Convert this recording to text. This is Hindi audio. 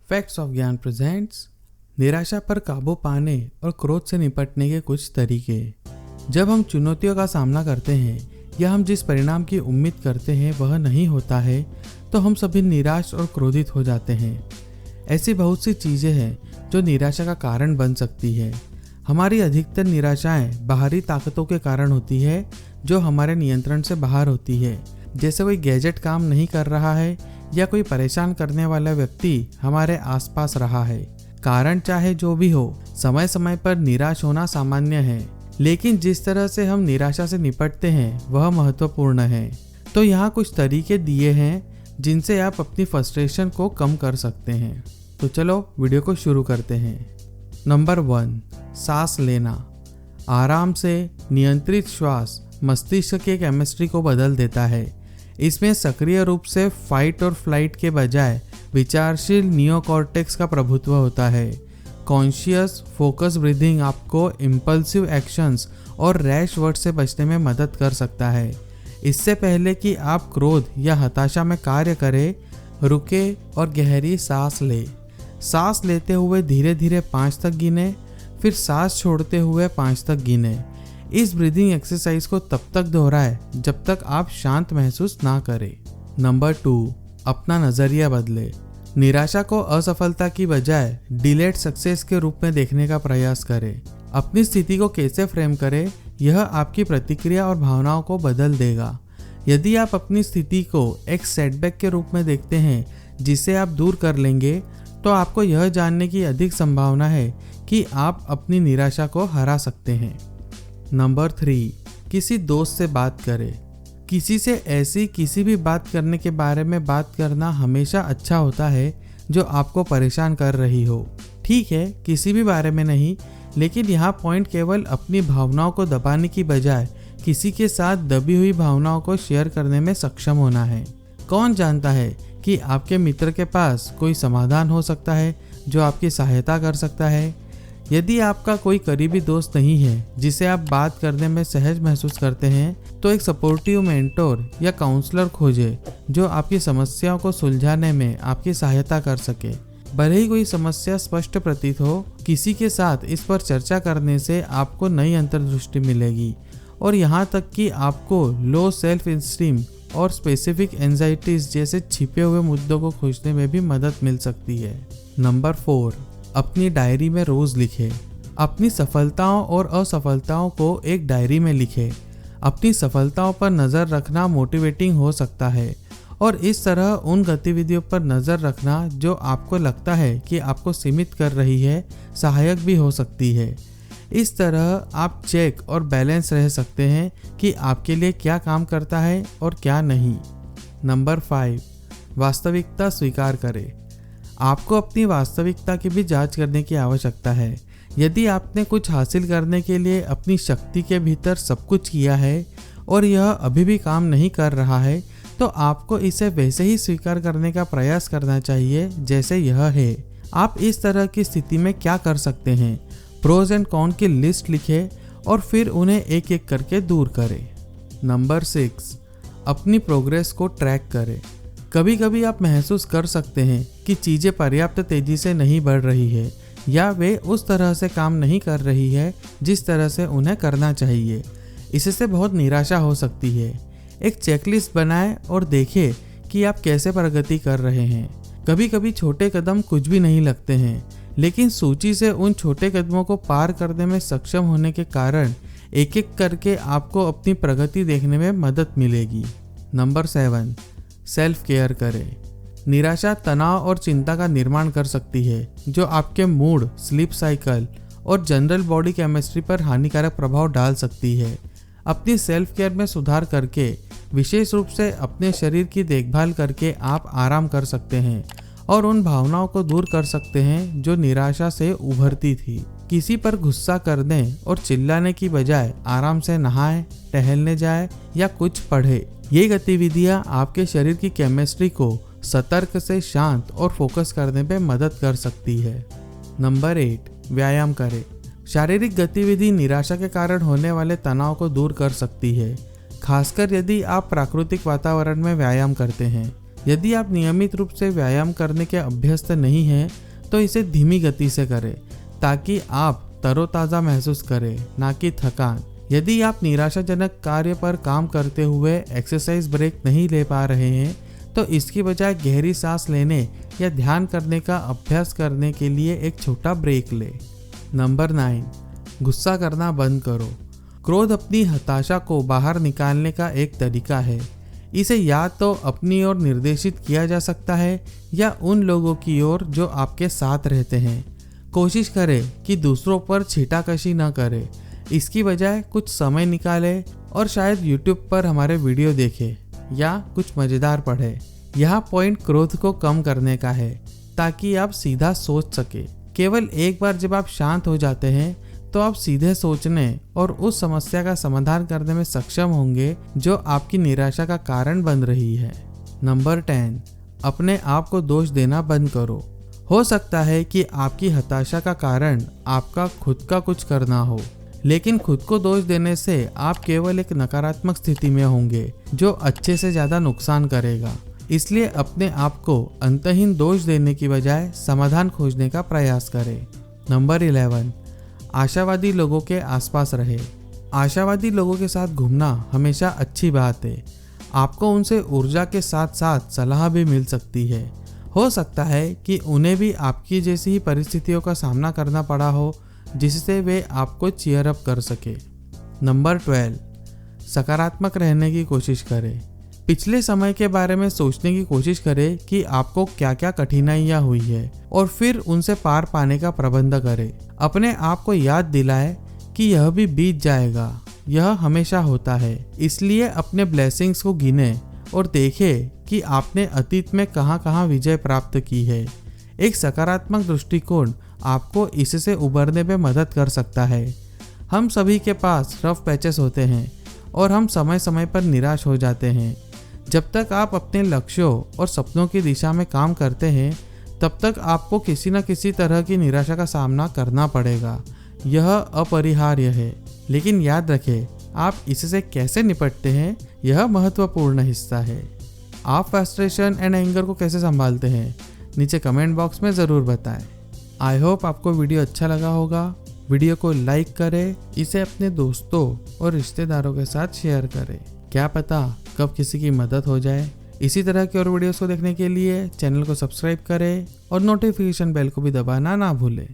फैक्ट्स ऑफ ज्ञान प्रेजेंट्स निराशा पर काबू पाने और क्रोध से निपटने के कुछ तरीके। जब हम चुनौतियों का सामना करते हैं या हम जिस परिणाम की उम्मीद करते हैं वह नहीं होता है तो हम सभी निराश और क्रोधित हो जाते हैं। ऐसी बहुत सी चीज़ें हैं जो निराशा का कारण बन सकती है। हमारी अधिकतर निराशाएं बाहरी ताकतों के कारण होती है जो हमारे नियंत्रण से बाहर होती है, जैसे कोई गैजेट काम नहीं कर रहा है या कोई परेशान करने वाला व्यक्ति हमारे आसपास रहा है। कारण चाहे जो भी हो, समय समय पर निराश होना सामान्य है, लेकिन जिस तरह से हम निराशा से निपटते हैं वह महत्वपूर्ण है। तो यहाँ कुछ तरीके दिए हैं जिनसे आप अपनी फ्रस्ट्रेशन को कम कर सकते हैं। तो चलो वीडियो को शुरू करते हैं। नंबर 1, सांस लेना। आराम से नियंत्रित श्वास मस्तिष्क के केमिस्ट्री को बदल देता है। इसमें सक्रिय रूप से फाइट और फ्लाइट के बजाय विचारशील नियोकॉर्टेक्स का प्रभुत्व होता है। कॉन्शियस फोकस ब्रीदिंग आपको इम्पल्सिव एक्शंस और रैश वर्ड से बचने में मदद कर सकता है। इससे पहले कि आप क्रोध या हताशा में कार्य करें, रुके और गहरी सांस ले। सांस लेते हुए धीरे धीरे 5 तक गिने, फिर सांस छोड़ते हुए 5 तक गिने। इस ब्रीदिंग एक्सरसाइज को तब तक दोहराएं जब तक आप शांत महसूस ना करें। नंबर 2, अपना नज़रिया बदले। निराशा को असफलता की बजाय डिलेड सक्सेस के रूप में देखने का प्रयास करें। अपनी स्थिति को कैसे फ्रेम करें, यह आपकी प्रतिक्रिया और भावनाओं को बदल देगा। यदि आप अपनी स्थिति को एक सेटबैक के रूप में देखते हैं जिसे आप दूर कर लेंगे, तो आपको यह जानने की अधिक संभावना है कि आप अपनी निराशा को हरा सकते हैं। नंबर 3, किसी दोस्त से बात करें। किसी से ऐसी किसी भी बात करने के बारे में बात करना हमेशा अच्छा होता है जो आपको परेशान कर रही हो। ठीक है, किसी भी बारे में नहीं, लेकिन यहाँ पॉइंट केवल अपनी भावनाओं को दबाने की बजाय किसी के साथ दबी हुई भावनाओं को शेयर करने में सक्षम होना है। कौन जानता है कि आपके मित्र के पास कोई समाधान हो सकता है जो आपकी सहायता कर सकता है। यदि आपका कोई करीबी दोस्त नहीं है जिसे आप बात करने में सहज महसूस करते हैं, तो एक सपोर्टिव मेंटोर या काउंसलर खोजें जो आपकी समस्याओं को सुलझाने में आपकी सहायता कर सके। भले ही कोई समस्या स्पष्ट प्रतीत हो, किसी के साथ इस पर चर्चा करने से आपको नई अंतर्दृष्टि मिलेगी और यहाँ तक कि आपको लो सेल्फ एस्टीम और स्पेसिफिक एंजाइटीज जैसे छिपे हुए मुद्दों को खोजने में भी मदद मिल सकती है। नंबर 4, अपनी डायरी में रोज लिखें। अपनी सफलताओं और असफलताओं को एक डायरी में लिखें। अपनी सफलताओं पर नज़र रखना मोटिवेटिंग हो सकता है और इस तरह उन गतिविधियों पर नज़र रखना जो आपको लगता है कि आपको सीमित कर रही है, सहायक भी हो सकती है। इस तरह आप चेक और बैलेंस रह सकते हैं कि आपके लिए क्या काम करता है और क्या नहीं। नंबर 5, वास्तविकता स्वीकार करें। आपको अपनी वास्तविकता की भी जांच करने की आवश्यकता है। यदि आपने कुछ हासिल करने के लिए अपनी शक्ति के भीतर सब कुछ किया है और यह अभी भी काम नहीं कर रहा है, तो आपको इसे वैसे ही स्वीकार करने का प्रयास करना चाहिए जैसे यह है। आप इस तरह की स्थिति में क्या कर सकते हैं, प्रोज एंड कॉन की लिस्ट लिखें और फिर उन्हें एक एक करके दूर करें। नंबर 6, अपनी प्रोग्रेस को ट्रैक करें। कभी कभी आप महसूस कर सकते हैं कि चीज़ें पर्याप्त तेज़ी से नहीं बढ़ रही है या वे उस तरह से काम नहीं कर रही है जिस तरह से उन्हें करना चाहिए। इससे बहुत निराशा हो सकती है। एक चेकलिस्ट बनाएं और देखें कि आप कैसे प्रगति कर रहे हैं। कभी कभी छोटे कदम कुछ भी नहीं लगते हैं, लेकिन सूची से उन छोटे कदमों को पार करने में सक्षम होने के कारण एक एक करके आपको अपनी प्रगति देखने में मदद मिलेगी। नंबर 7, सेल्फ केयर करें। निराशा तनाव और चिंता का निर्माण कर सकती है जो आपके मूड, स्लीप साइकिल और जनरल बॉडी केमिस्ट्री पर हानिकारक प्रभाव डाल सकती है। अपनी सेल्फ केयर में सुधार करके, विशेष रूप से अपने शरीर की देखभाल करके आप आराम कर सकते हैं और उन भावनाओं को दूर कर सकते हैं जो निराशा से उभरती थी। किसी पर गुस्सा करने और चिल्लाने की बजाय आराम से नहाएं, टहलने जाएं या कुछ पढ़ें। ये गतिविधियाँ आपके शरीर की केमिस्ट्री को सतर्क से शांत और फोकस करने में मदद कर सकती है। नंबर 8, व्यायाम करें। शारीरिक गतिविधि निराशा के कारण होने वाले तनाव को दूर कर सकती है, खासकर यदि आप प्राकृतिक वातावरण में व्यायाम करते हैं। यदि आप नियमित रूप से व्यायाम करने के अभ्यस्त नहीं हैं तो इसे धीमी गति से करें ताकि आप तरोताज़ा महसूस करें, ना कि थकान। यदि आप निराशाजनक कार्य पर काम करते हुए एक्सरसाइज ब्रेक नहीं ले पा रहे हैं तो इसकी बजाय गहरी सांस लेने या ध्यान करने का अभ्यास करने के लिए एक छोटा ब्रेक ले। नंबर 9, गुस्सा करना बंद करो। क्रोध अपनी हताशा को बाहर निकालने का एक तरीका है। इसे या तो अपनी ओर निर्देशित किया जा सकता है या उन लोगों की ओर जो आपके साथ रहते हैं। कोशिश करें कि दूसरों पर छीटाकशी न करें। इसकी बजाय कुछ समय निकालें और शायद YouTube पर हमारे वीडियो देखें या कुछ मज़ेदार पढ़ें। यह पॉइंट क्रोध को कम करने का है ताकि आप सीधा सोच सके। केवल एक बार जब आप शांत हो जाते हैं तो आप सीधे सोचने और उस समस्या का समाधान करने में सक्षम होंगे जो आपकी निराशा का कारण बन रही है। नंबर 10, अपने आप को दोष देना बंद करो। हो सकता है कि आपकी हताशा का कारण आपका खुद का कुछ करना हो, लेकिन खुद को दोष देने से आप केवल एक नकारात्मक स्थिति में होंगे जो अच्छे से ज़्यादा नुकसान करेगा। इसलिए अपने आप को अंतहीन दोष देने की बजाय समाधान खोजने का प्रयास करें। नंबर 11, आशावादी लोगों के आसपास रहे। आशावादी लोगों के साथ घूमना हमेशा अच्छी बात है। आपको उनसे ऊर्जा के साथ साथ सलाह भी मिल सकती है। हो सकता है कि उन्हें भी आपकी जैसी ही परिस्थितियों का सामना करना पड़ा हो जिससे वे आपको चीयर अप कर सके। नंबर 12, सकारात्मक रहने की कोशिश करें। पिछले समय के बारे में सोचने की कोशिश करें कि आपको क्या क्या कठिनाइयाँ हुई है और फिर उनसे पार पाने का प्रबंध करें। अपने आप को याद दिलाएं कि यह भी बीत जाएगा, यह हमेशा होता है। इसलिए अपने ब्लेसिंग्स को गिने और देखें कि आपने अतीत में कहाँ कहाँ विजय प्राप्त की है। एक सकारात्मक दृष्टिकोण आपको इससे उबरने में मदद कर सकता है। हम सभी के पास रफ पैचेस होते हैं और हम समय समय पर निराश हो जाते हैं। जब तक आप अपने लक्ष्यों और सपनों की दिशा में काम करते हैं तब तक आपको किसी न किसी तरह की निराशा का सामना करना पड़ेगा। यह अपरिहार्य है, लेकिन याद रखें आप इससे कैसे निपटते हैं यह महत्वपूर्ण हिस्सा है। आप फ्रस्ट्रेशन एंड एंगर को कैसे संभालते हैं नीचे कमेंट बॉक्स में ज़रूर बताएं। आई होप आपको वीडियो अच्छा लगा होगा। वीडियो को लाइक करें, इसे अपने दोस्तों और रिश्तेदारों के साथ शेयर करें। क्या पता कब किसी की मदद हो जाए। इसी तरह की और वीडियोस को देखने के लिए चैनल को सब्सक्राइब करें और नोटिफिकेशन बेल को भी दबाना ना भूलें।